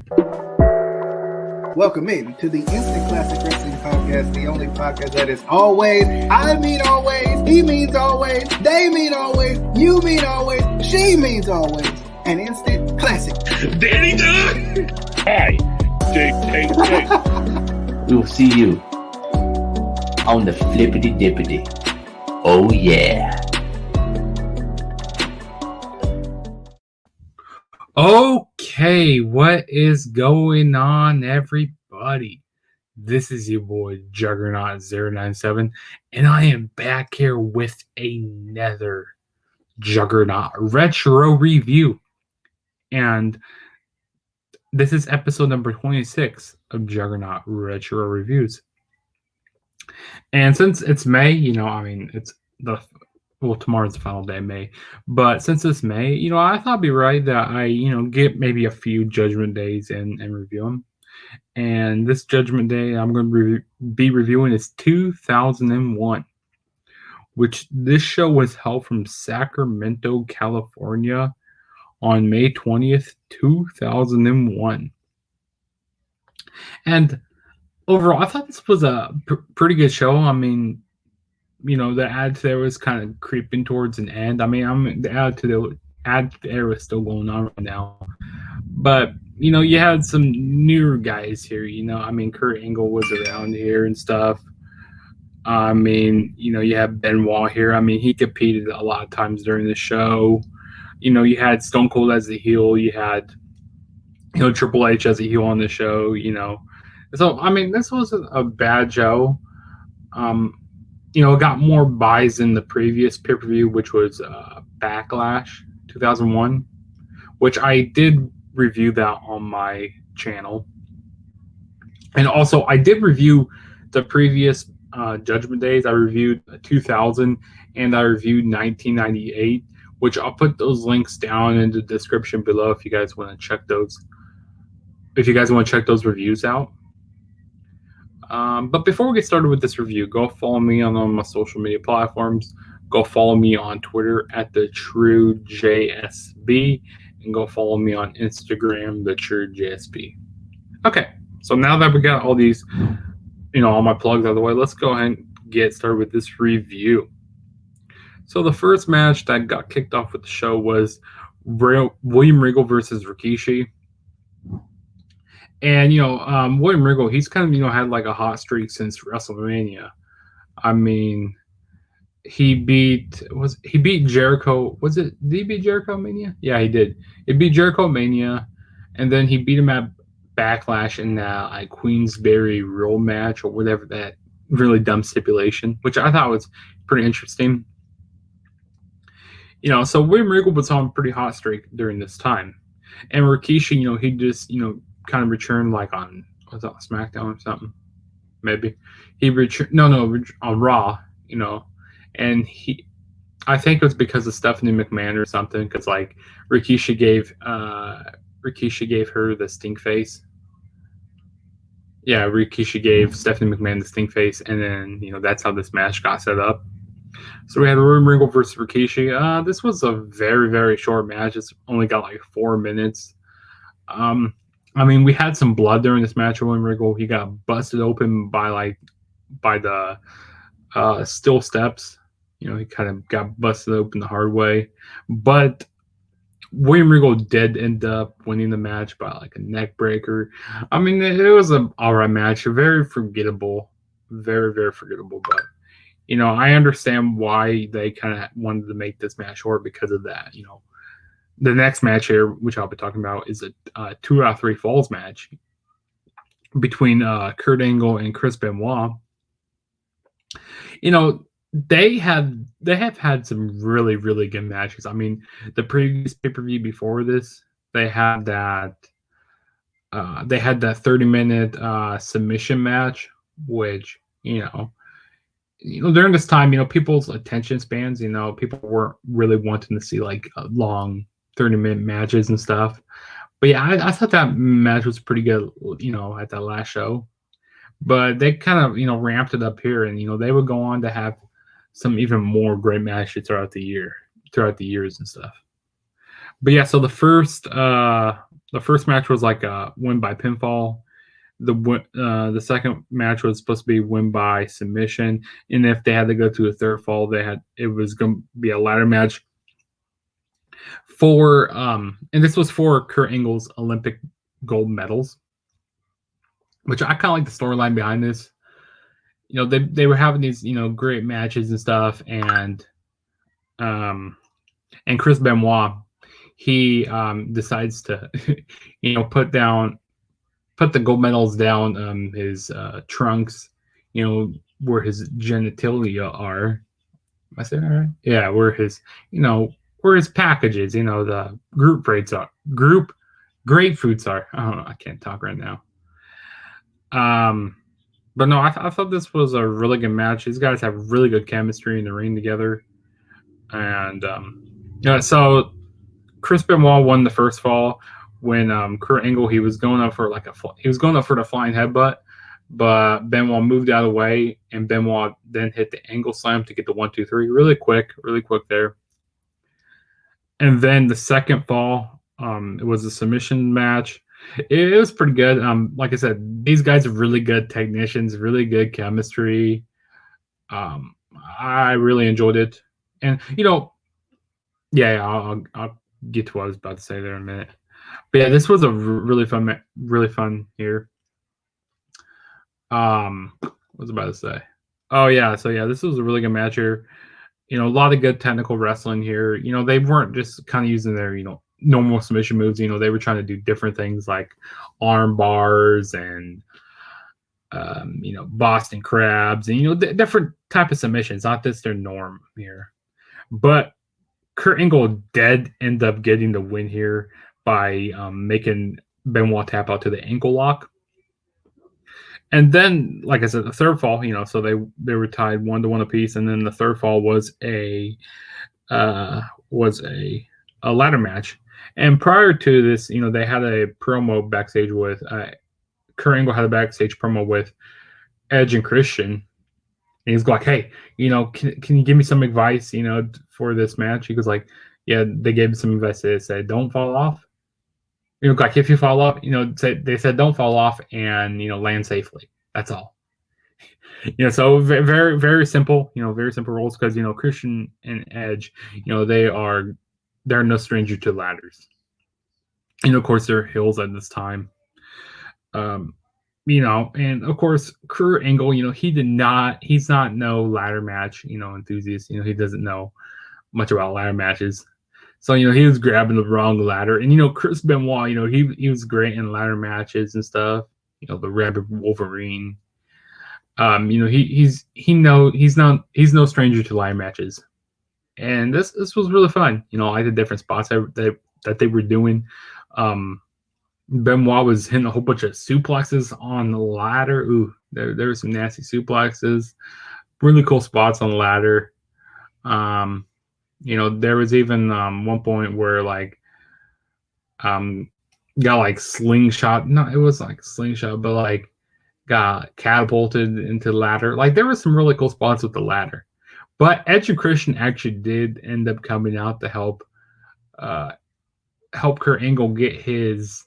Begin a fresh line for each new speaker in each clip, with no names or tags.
Welcome in to the Instant Classic Wrestling Podcast, the only podcast that is always, I mean always, he means always, they mean always, you mean always, she means always, an instant classic.
Danny Dunn! Hi, Jake.
We will see you on the flippity dippity. Oh yeah.
Okay, what is going on, everybody? This is your boy Juggernaut 097, and I am back here with another Juggernaut Retro Review. And this is episode number 26 of Juggernaut Retro Reviews. And since it's May, tomorrow's the final day of May, but since it's May, I thought it'd be right that I, get maybe a few Judgment days and review them. And this Judgment Day I'm going to be reviewing is 2001, which this show was held from Sacramento, California on May 20th, 2001. And overall, I thought this was a pretty good show. I mean, the ad there was kind of creeping towards an end. I mean, the ad there was still going on right now. But, you had some newer guys here, Kurt Angle was around here and stuff. I mean, you have Benoit here. I mean, he competed a lot of times during the show. You had Stone Cold as the heel. You had, Triple H as a heel on the show, So, I mean, this wasn't a bad show. It got more buys than the previous pay-per-view, which was Backlash 2001, which I did review that on my channel. And also, I did review the previous Judgment days. I reviewed 2000 and I reviewed 1998, which I'll put those links down in the description below if you guys want to check those. If you guys want to check those reviews out. But before we get started with this review, go follow me on all my social media platforms. Go follow me on Twitter at TheTrueJSB, and go follow me on Instagram, TheTrueJSB. Okay, so now that we got all these, all my plugs out of the way, let's go ahead and get started with this review. So the first match that got kicked off with the show was William Regal versus Rikishi. And, William Regal, he's kind of, had like a hot streak since WrestleMania. I mean, he beat Jericho. Did he beat Jericho Mania? Yeah, he did. He beat Jericho Mania, and then he beat him at Backlash in that Queensberry Roll match or whatever, that really dumb stipulation, which I thought was pretty interesting. So William Regal was on a pretty hot streak during this time. And Rikishi, he just, kind of returned on, was that SmackDown or something? Maybe. He returned, on Raw, and I think it was because of Stephanie McMahon or something, because Rikishi gave her the stink face. Yeah, Rikishi gave Stephanie McMahon the stink face, and then, that's how this match got set up. So we had William Regal versus Rikishi. This was a very, very short match. It's only got 4 minutes. I mean, we had some blood during this match. William Regal, he got busted open by the steel steps. He kind of got busted open the hard way. But William Regal did end up winning the match by a neck breaker. I mean, it was an alright match, very forgettable, very, very forgettable. But I understand why they kind of wanted to make this match short because of that. The next match here, which I'll be talking about, is a 2 out of 3 falls match between Kurt Angle and Chris Benoit. They have had some really, really good matches. I mean, the previous pay-per-view before this, they had that 30-minute submission match, which during this time, people's attention spans, people weren't really wanting to see long 30-minute matches and stuff. But yeah, I thought that match was pretty good, at that last show. But they kind of, ramped it up here, and, they would go on to have some even more great matches throughout the years and stuff. But yeah, so the first the first match was like a win by pinfall. The second match was supposed to be win by submission, and if they had to go to a third fall, it was going to be a ladder match for and this was for Kurt Angle's Olympic gold medals, which I kind of like the storyline behind this. You know, they were having these, you know, great matches and stuff, and Chris Benoit, he decides to you know, put the gold medals down his trunks, you know, where his genitalia are. Am I saying that right? Yeah, where his, you know, where his packages, you know, the group grapefruits are. I don't know, I can't talk right now. But no, I thought this was a really good match. These guys have really good chemistry in the ring together. And yeah, so Chris Benoit won the first fall when Kurt Angle, he was going up for the flying headbutt, but Benoit moved out of the way, and Benoit then hit the Angle slam to get the 1-2-3 really quick there. And then the second fall, it was a submission match. It was pretty good. Like I said, these guys are really good technicians, really good chemistry. I really enjoyed it, and you know, yeah, I'll get to what I was about to say there in a minute. But yeah, this was a really fun here. What was I about to say? Oh yeah, so yeah, this was a really good match here. You know, a lot of good technical wrestling here. You know, they weren't just kind of using their, you know, normal submission moves. You know, they were trying to do different things like arm bars and you know, Boston crabs and, you know, different type of submissions. Not just their norm here. But Kurt Angle did end up getting the win here by making Benoit tap out to the ankle lock. And then, like I said, the third fall, you know, so they were tied 1-1 apiece, and then the third fall was a ladder match. And prior to this, you know, they had a promo backstage with Kurt Angle had a backstage promo with Edge and Christian, and he's like, "Hey, you know, can you give me some advice, you know, for this match?" He goes like, "Yeah." They gave him some advice. They said, "Don't fall off." You know, like if you fall off, you know, they said don't fall off and, you know, land safely. That's all. You know, so very, very simple. You know, very simple rules because, you know, Christian and Edge, you know, they're no stranger to ladders. You know, of course, they're heels at this time. You know, and of course, Kurt Angle, you know, he's not no ladder match, you know, enthusiast. You know, he doesn't know much about ladder matches. So, you know, he was grabbing the wrong ladder. And, you know, Chris Benoit, you know, he was great in ladder matches and stuff. You know, the Rabbit Wolverine. You know, he's no stranger to ladder matches. And this was really fun. You know, I like the different spots that they were doing. Benoit was hitting a whole bunch of suplexes on the ladder. Ooh, there were some nasty suplexes. Really cool spots on the ladder. You know, there was even one point where like got like slingshot. No, it was like slingshot, but like got catapulted into the ladder. Like there were some really cool spots with the ladder. But Edge and Christian actually did end up coming out to help Kurt Angle get his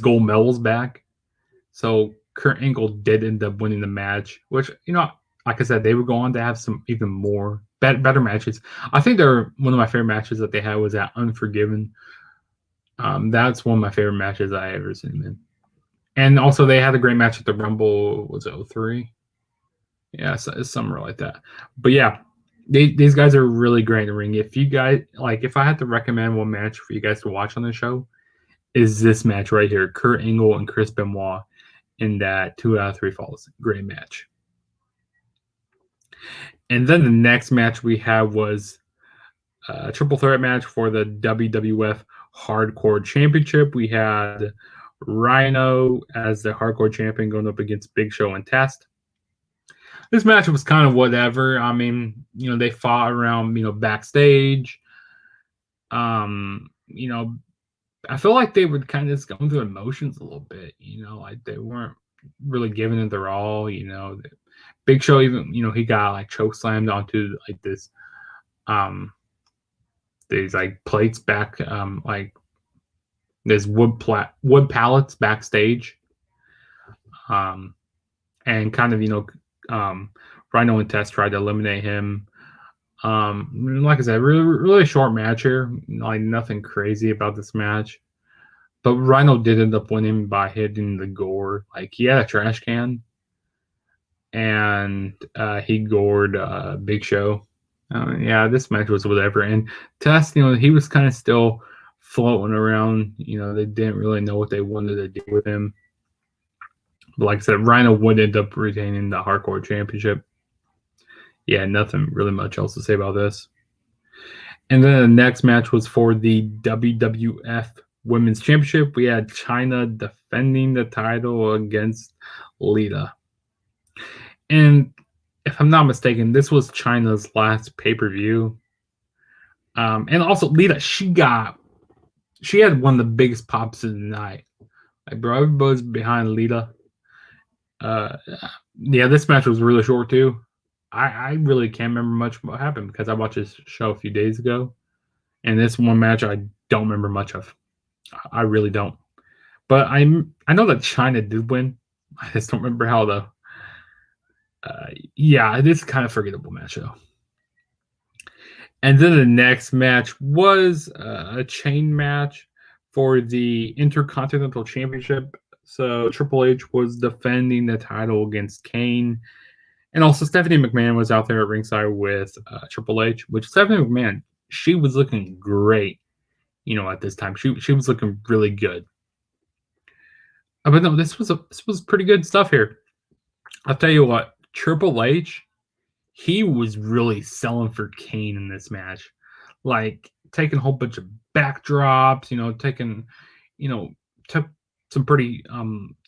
gold medals back. So Kurt Angle did end up winning the match, which, you know, like I said, they would go on to have some even more better matches. I think they're one of my favorite matches that they had was at Unforgiven. That's one of my favorite matches I ever seen them in. And also they had a great match at the Rumble. Was it 03? Yeah, so it's somewhere like that. But yeah, these guys are really great in the ring. If you guys if I had to recommend one match for you guys to watch on the show, is this match right here, Kurt Angle and Chris Benoit in that 2 out of 3 falls. Great match. And then the next match we had was a triple threat match for the WWF Hardcore Championship. We had Rhyno as the Hardcore Champion going up against Big Show and Test. This match was kind of whatever. I mean, you know, they fought around, you know, backstage. You know, I feel like they were kind of just going through emotions a little bit, you know, like they weren't really giving it their all, you know. Big Show even, you know, he got like choke slammed onto like this, these like plates back, like There's wood pallets backstage, and kind of Rhino and Test tried to eliminate him. Like I said, really short match here. Like nothing crazy about this match. But Rhino did end up winning by hitting the gore. Like he had a trash can, and he gored Big Show. Yeah, this match was whatever. And Test, he was kind of still floating around. They didn't really know what they wanted to do with him. But like I said, Rhino would end up retaining the Hardcore Championship. Yeah, nothing really much else to say about this. And then the next match was for the WWF Women's Championship. We had Chyna defending the title against Lita. And if I'm not mistaken, this was Chyna's last pay-per-view. And also Lita, she had one of the biggest pops of the night. Like, bro, everybody's behind Lita. Yeah, this match was really short too. I really can't remember much what happened because I watched this show a few days ago. And this one match I don't remember much of. I really don't. But I know that Chyna did win. I just don't remember how though. Yeah, it is kind of forgettable match though. And then the next match was a chain match for the Intercontinental Championship. So Triple H was defending the title against Kane. And also Stephanie McMahon was out there at ringside with Triple H, which Stephanie McMahon, she was looking great, at this time. She was looking really good. But no, this was pretty good stuff here. I'll tell you what, Triple H, he was really selling for Kane in this match. Like taking a whole bunch of backdrops, took some pretty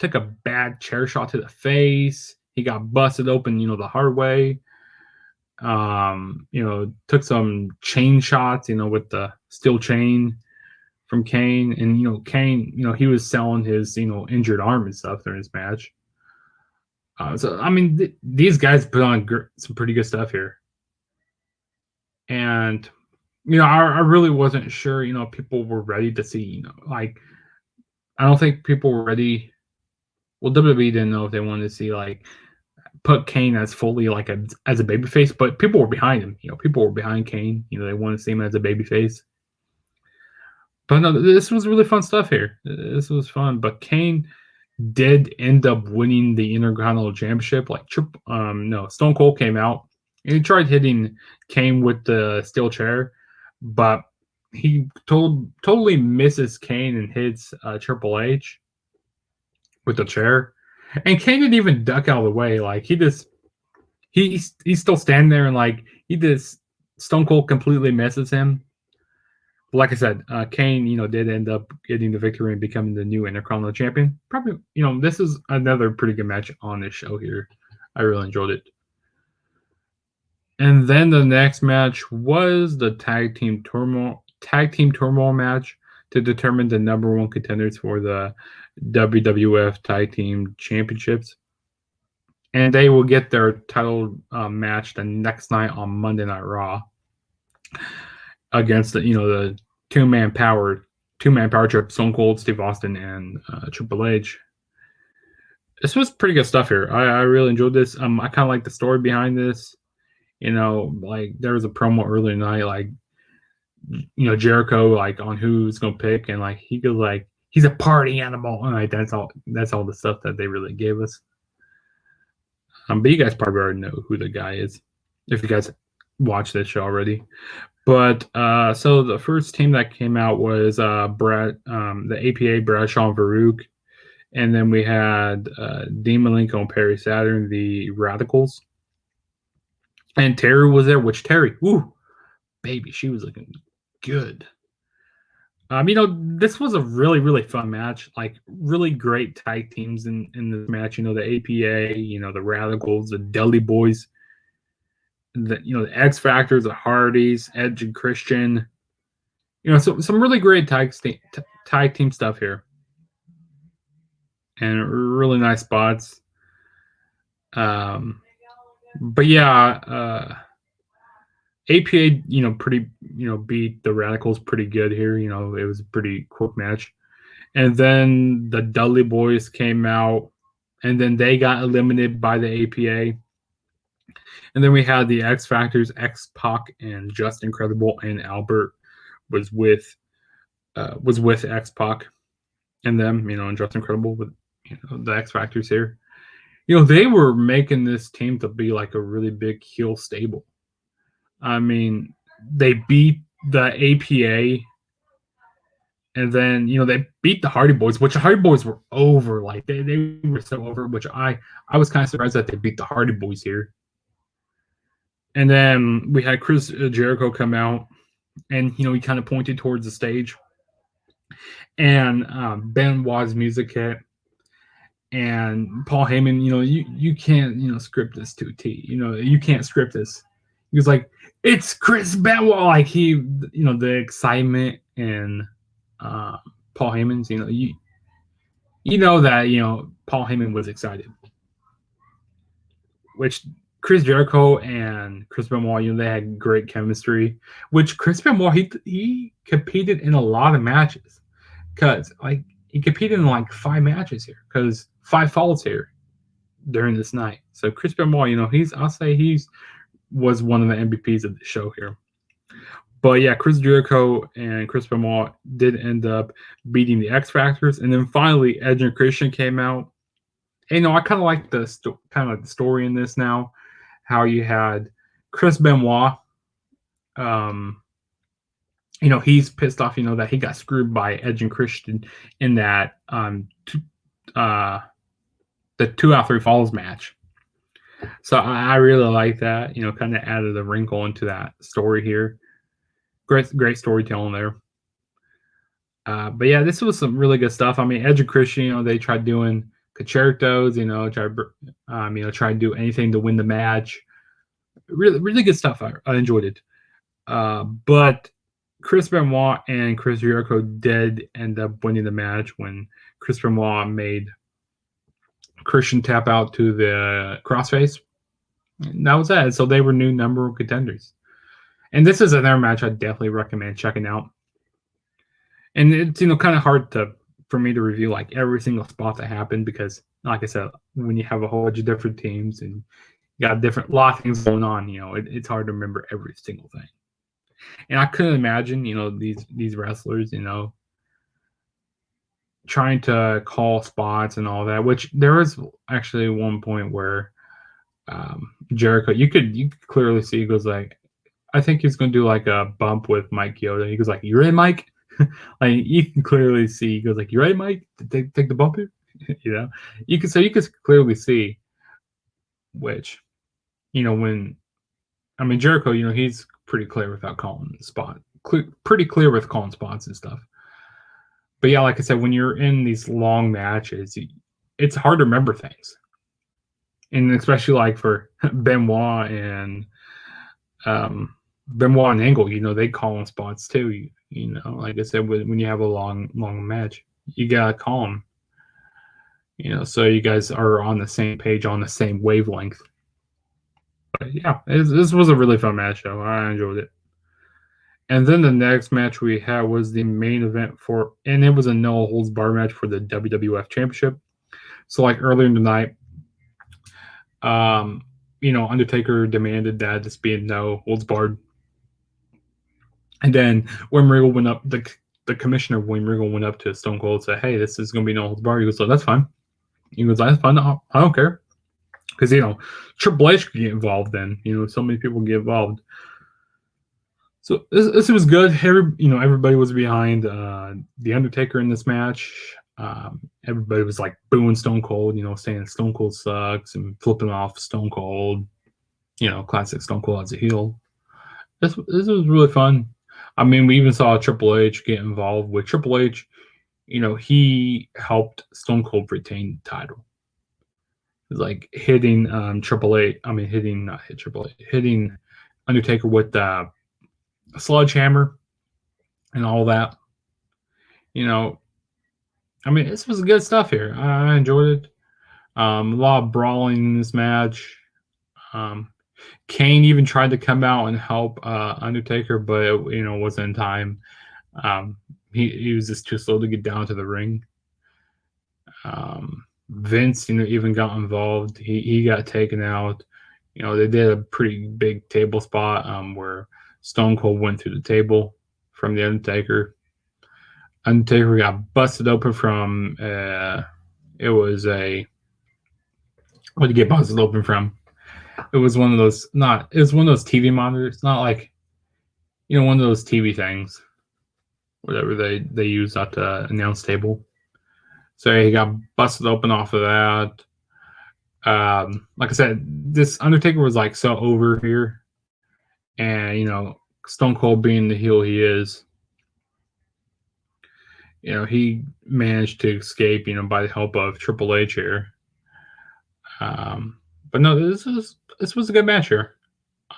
took a bad chair shot to the face. He got busted open, the hard way. Took some chain shots, with the steel chain from Kane. And, Kane, he was selling his, injured arm and stuff during his match. So, I mean, these guys put on some pretty good stuff here. And, I really wasn't sure, people were ready to see, like, I don't think people were ready. Well, WWE didn't know if they wanted to see, like, put Kane as fully like as a babyface, but people were behind him. People were behind Kane. They wanted to see him as a babyface. But no, this was really fun stuff here. This was fun. But Kane did end up winning the Intercontinental Championship. Like Stone Cold came out and he tried hitting Kane with the steel chair, but he totally misses Kane and hits Triple H with the chair. And Kane didn't even duck out of the way. Like he's still standing there and like Stone Cold completely misses him. But like I said, Kane, did end up getting the victory and becoming the new Intercontinental Champion. Probably, this is another pretty good match on this show here. I really enjoyed it. And then the next match was the tag team turmoil match to determine the number one contenders for the WWF Tag Team Championships. And they will get their title match the next night on Monday Night Raw against the two-man power trip, Stone Cold, Steve Austin, and Triple H. This was pretty good stuff here. I really enjoyed this. I kind of like the story behind this. Like there was a promo earlier tonight, like Jericho, like on who's gonna pick, and like he goes like he's a party animal, and like that's all the stuff that they really gave us. But you guys probably already know who the guy is if you guys watched this show already. But so the first team that came out was the APA, Bradshaw and Farouk, and then we had Dean Malenko and Perry Saturn, the Radicals. And Terry was there, which Terry, baby, she was looking good. This was a really, really fun match. Like, really great tag teams in this match. The APA, the Radicals, the Dudley Boys, the X Factors, the Hardys, Edge and Christian. So some really great tag team stuff here. And really nice spots. But yeah, APA, pretty, beat the Radicals pretty good here. It was a pretty quick match. And then the Dudley Boys came out, and then they got eliminated by the APA. And then we had the X Factors, X-Pac, and Just Incredible, and Albert was with X-Pac and them, and Just Incredible with the X Factors here. They were making this team to be like a really big heel stable. I mean, they beat the APA, and then they beat the Hardy Boys, which the Hardy Boys were over. Like they were so over, which I was kind of surprised that they beat the Hardy Boys here. And then we had Chris Jericho come out, and he kind of pointed towards the stage, and Benoit's music hit, and Paul Heyman, you can't script this to a T. You can't script this. He was like, it's Chris Benoit. Like the excitement and Paul Heyman's, that Paul Heyman was excited, which Chris Jericho and Chris Benoit, they had great chemistry. Which Chris Benoit, he competed in a lot of matches, because he competed in like 5 matches here, because 5 falls here during this night. So Chris Benoit, I'll say he's was one of the MVPs of the show here. But yeah, Chris Jericho and Chris Benoit did end up beating the X Factors, and then finally Edge and Christian came out. And I kind of like the story in this now, how you had Chris Benoit. He's pissed off, that he got screwed by Edge and Christian in that the 2 out of 3 falls match. So I really like that. Kind of added a wrinkle into that story here. Great storytelling there. But yeah, this was some really good stuff. I mean, Edge and Christian, they tried doing concertos, tried to do anything to win the match. Really, really good stuff. I enjoyed it. But Chris Benoit and Chris Jericho did end up winning the match when Chris Benoit made Christian tap out to the crossface. And that was that. So they were new number 1 contenders. And this is another match I definitely recommend checking out. And it's kind of hard for me to review like every single spot that happened, because like I said, when you have a whole bunch of different teams and you got a lot of things going on, it's hard to remember every single thing. And I couldn't imagine, these wrestlers, trying to call spots and all that, which there was actually one point where Jericho, you could clearly see, he goes like, I think he's going to do like a bump with Mike Yoda. He goes like, you ready, Mike? Like you can clearly see, he goes like, you ready, Mike? To take the bump here? You could clearly see, which, Jericho, he's pretty clear without calling the spot. Pretty clear with calling spots and stuff. But yeah, like I said, when you're in these long matches, it's hard to remember things. And especially like for Benoit and Angle, they call on spots too. Like I said, when you have a long match, you gotta call them. So you guys are on the same page, on the same wavelength. But yeah, this was a really fun match, though. I enjoyed it. And then the next match we had was the main event and it was a no holds bar match for the WWF Championship. So like earlier in the night, Undertaker demanded that this be a no holds barred. And then when Regal went up, the commissioner, when Regal went up to Stone Cold, said, "Hey, this is going to be no holds barred." He goes, "So that's fine." He goes, "That's fine. I don't care." Because, Triple H could get involved then. So many people get involved. So this was good. Everybody was behind the Undertaker in this match. Everybody was like booing Stone Cold, saying Stone Cold sucks and flipping off Stone Cold. Classic Stone Cold as a heel. This was really fun. We even saw Triple H get involved with Triple H. He helped Stone Cold retain the title. It was like hitting hitting Undertaker with the sledgehammer and all that. This was good stuff here. I enjoyed it. A lot of brawling in this match. Kane even tried to come out and help Undertaker, but it wasn't in time. he was just too slow to get down to the ring. Vince, even got involved. He got taken out. They did a pretty big table spot where Stone Cold went through the table from the Undertaker. Undertaker got busted open from it was a what did he get busted open from? It was one of those TV monitors, not like one of those TV things, whatever they use at the announce table. So he got busted open off of that. Like I said, this Undertaker was like so over here, and Stone Cold being the heel he is, he managed to escape, by the help of Triple H here. But no, this was a good match here.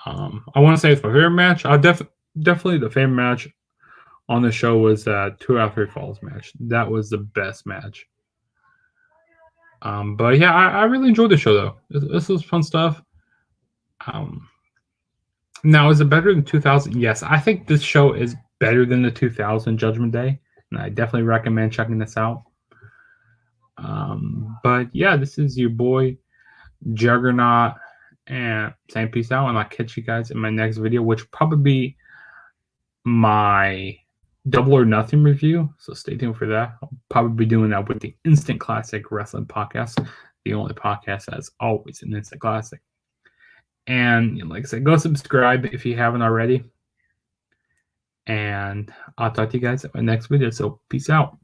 I want to say it's my favorite match. Definitely the favorite match on the show was that 2 out of 3 falls match. That was the best match. But yeah, I really enjoyed the show though. This was fun stuff. Now, is it better than 2000? Yes, I think this show is better than the 2000 Judgment Day, and I definitely recommend checking this out. But yeah, this is your boy Juggernaut, and saying peace out, and I'll catch you guys in my next video, which will probably be my Double or Nothing review, so stay tuned for that. I'll probably be doing that with the Instant Classic Wrestling Podcast, the only podcast that's always an instant classic. And like I said, go subscribe if you haven't already, and I'll talk to you guys at my next video, so peace out.